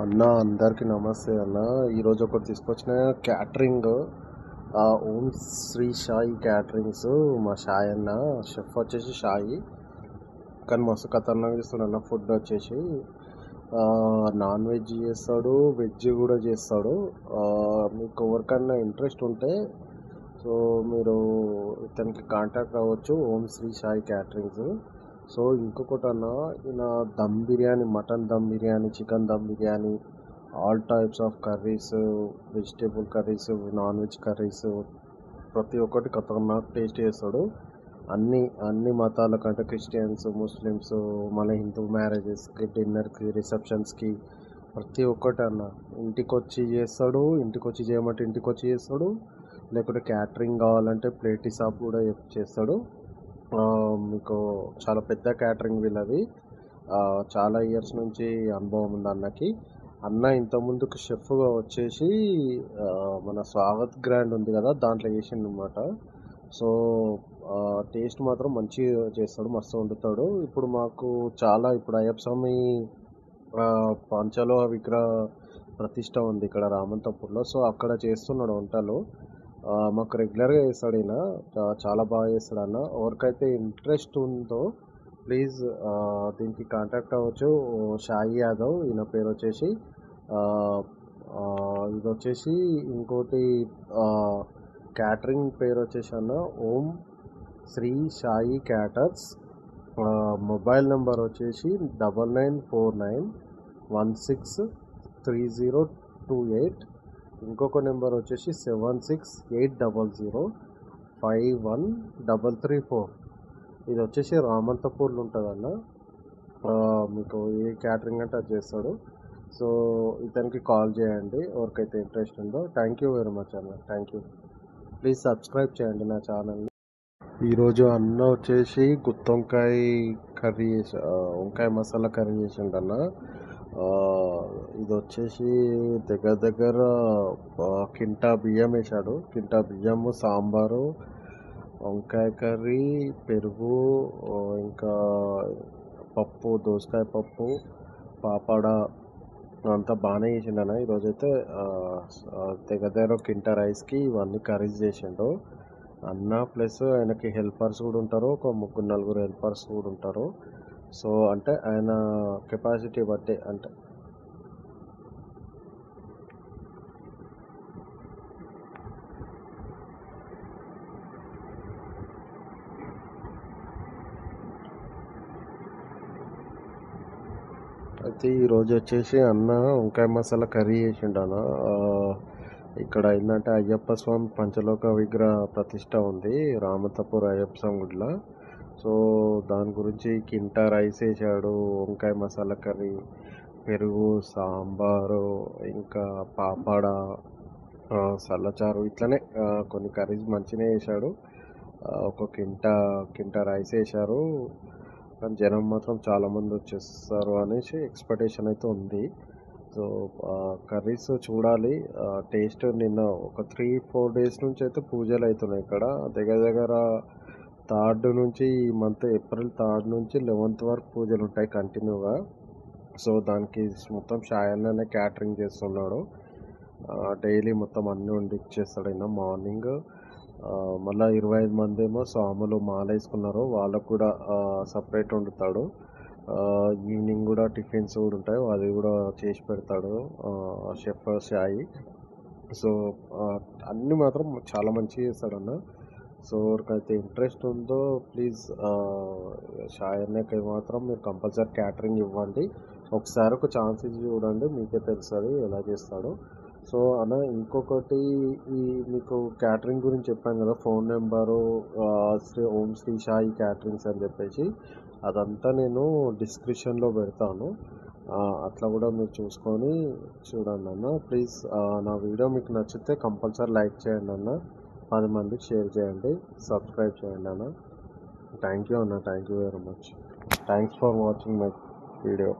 అన్న అందరికీ నమస్తే అన్న. ఈరోజు ఒకటి తీసుకొచ్చిన క్యాటరింగ్ ఓం శ్రీ సాయి క్యాటరింగ్స్. మా సాయి అన్న షెఫ్ వచ్చేసి సాయి, కానీ మస్తు ఖతర్నాక్ చేస్తాడు అన్న. ఫుడ్ వచ్చేసి నాన్ వెజ్ చేస్తాడు, వెజ్ కూడా చేస్తాడు. మీకు ఎవరికన్నా ఇంట్రెస్ట్ ఉంటే సో మీరు ఇతనికి కాంటాక్ట్ అవ్వచ్చు, ఓం శ్రీ సాయి క్యాటరింగ్స్. సో ఇంకొకటి అన్న, ఈయన dum biryani, mutton dum biryani, chicken dum biryani, all types of curries, vegetable curries, non veg curries, ప్రతి ఒక్కటి ఖతర్నాక్ టేస్ట్ చేస్తాడు. అన్ని మతాల కంటే క్రిస్టియన్స్, ముస్లిమ్స్, మన హిందూ మ్యారేజెస్కి, డిన్నర్కి, రిసెప్షన్స్కి ప్రతి ఒక్కటి అన్న ఇంటికి వచ్చి చేస్తాడు. ఇంటికి వచ్చి చేయమంటే ఇంటికి వచ్చి చేస్తాడు, లేకుంటే క్యాటరింగ్ కావాలంటే ప్లేట్ షాప్ కూడా చేస్తాడు. మీకు చాలా పెద్ద క్యాటరింగ్ వీళ్ళది. చాలా ఇయర్స్ నుంచి అనుభవం ఉంది అన్నకి. అన్న ఇంతకుముందుకు షెఫ్గా వచ్చేసి మన స్వాగత్ గ్రాండ్ ఉంది కదా, దాంట్లో చేసిండు అనమాట. సో టేస్ట్ మాత్రం మంచిగా చేస్తాడు, మస్తు వండుతాడు. ఇప్పుడు మాకు ఇప్పుడు అయ్యప్ప స్వామి పంచలోహ విగ్రహ ప్రతిష్ట ఉంది ఇక్కడ రామంతపూర్లో. సో అక్కడ చేస్తున్నాడు వంటలు. మాకు రెగ్యులర్గా చేస్తాడు ఈయన, చాలా బాగా చేస్తాడు అన్న. ఎవరికైతే ఇంట్రెస్ట్ ఉందో ప్లీజ్ దీనికి కాంటాక్ట్ అవ్వచ్చు. సాయి యాదవ్ ఈయన పేరు వచ్చేసి. ఇది వచ్చేసి ఇంకోటి క్యాటరింగ్ పేరు వచ్చేసి అన్న ఓం శ్రీ సాయి క్యాటర్స్. మొబైల్ నెంబర్ వచ్చేసి 9949163028. ఇంకొక నెంబర్ వచ్చేసి 7680051334. ఇది వచ్చేసి రామంతపూర్లో ఉంటుందన్న. మీకు ఏ క్యాటరింగ్ అంటే అది చేస్తాడు. సో ఇతనికి కాల్ చేయండి ఎవరికైతే ఇంట్రెస్ట్ ఉందో. థ్యాంక్ యూ వెరీ మచ్ అన్న, థ్యాంక్ యూ. ప్లీజ్ సబ్స్క్రైబ్ చేయండి నా ఛానల్ని. ఈరోజు అన్న వచ్చేసి గుత్తొంకాయ కర్రీ వంకాయ మసాలా కర్రీ చేసిండన్న. ఇది వచ్చేసి దగ్గర కింటా బియ్యం వేసాడు. కింటా బియ్యము, సాంబారు, వంకాయ కర్రీ, పెరుగు, ఇంకా పప్పు, దోసకాయ పప్పు, పాపడ అంతా బాగానే చేసిండన్న. ఈరోజైతే దగ్గర కింటా రైస్కి ఇవన్నీ కర్రీస్ చేసిండు అన్న. ప్లస్ ఆయనకి హెల్పర్స్ కూడా ఉంటారు, ఒక 3-4 హెల్పర్స్ కూడా ఉంటారు. సో అంటే ఆయన కెపాసిటీ బట్టి అంటే అయితే ఈరోజు వచ్చేసి అన్న వంకాయ మసాలా కర్రీ చేసిండు అన్న. ఇక్కడ ఏంటంటే అయ్యప్ప స్వామి పంచలోక విగ్రహ ప్రతిష్ట ఉంది రామంతపూర్ అయ్యప్ప స్వామి గుడిలో. సో దాని గురించి కింటా రైస్ వేసాడు, వంకాయ మసాలా కర్రీ, పెరుగు, సాంబారు, ఇంకా పాపడ, సల్లచారు, ఇట్లనే కొన్ని కర్రీస్ మంచిగా వేసాడు. ఒక కింటా రైస్ వేశారు. కానీ జనం మాత్రం చాలామంది వచ్చేస్తారు అనేసి ఎక్స్పెక్టేషన్ అయితే ఉంది. సో కర్రీస్ చూడాలి, టేస్ట్. నిన్న ఒక 3-4 డేస్ నుంచి అయితే పూజలు అవుతున్నాయి ఇక్కడ. దగ్గర 3rd నుంచి, ఈ మంత్ ఏప్రిల్ 3rd నుంచి 11th వరకు పూజలు ఉంటాయి కంటిన్యూగా. సో దానికి మొత్తం సాయన్ననే క్యాటరింగ్ చేస్తున్నాడు. డైలీ మొత్తం అన్నీ వండి ఇచ్చేస్తాడు అయినా. మార్నింగ్ మళ్ళీ 25 మంది ఏమో స్వాములు మాల వేసుకున్నారు, వాళ్ళకు కూడా సపరేట్ వండుతాడు. ఈవినింగ్ కూడా టిఫిన్స్ కూడా ఉంటాయి, అది కూడా చేసి పెడతాడు షెఫ్ సాయి. సో అన్నీ మాత్రం చాలా మంచిగా చేస్తాడన్న. సో ఎవరికైతే ఇంట్రెస్ట్ ఉందో ప్లీజ్ సాయి అన్నకి మాత్రం మీరు కంపల్సరీ క్యాటరింగ్ ఇవ్వండి. ఒకసారి ఒక ఛాన్స్ ఇచ్చి చూడండి, మీకే తెలుస్తుంది ఎలా చేస్తాడో. సో అన్న ఇంకొకటి, ఈ మీకు క్యాటరింగ్ గురించి చెప్పాను కదా, ఫోన్ నెంబరు ఓం శ్రీ సాయి క్యాటరింగ్స్ అని చెప్పేసి, అదంతా నేను డిస్క్రిప్షన్లో పెడతాను. అట్లా కూడా మీరు చూసుకొని చూడండి అన్న. ప్లీజ్ నా వీడియో మీకు నచ్చితే కంపల్సరీ లైక్ చేయండి అన్న, 10 మందికి షేర్ చేయండి, సబ్స్క్రైబ్ చేయండి అన్న. థ్యాంక్ యూ అన్న, thank you very much. Thanks for watching my video.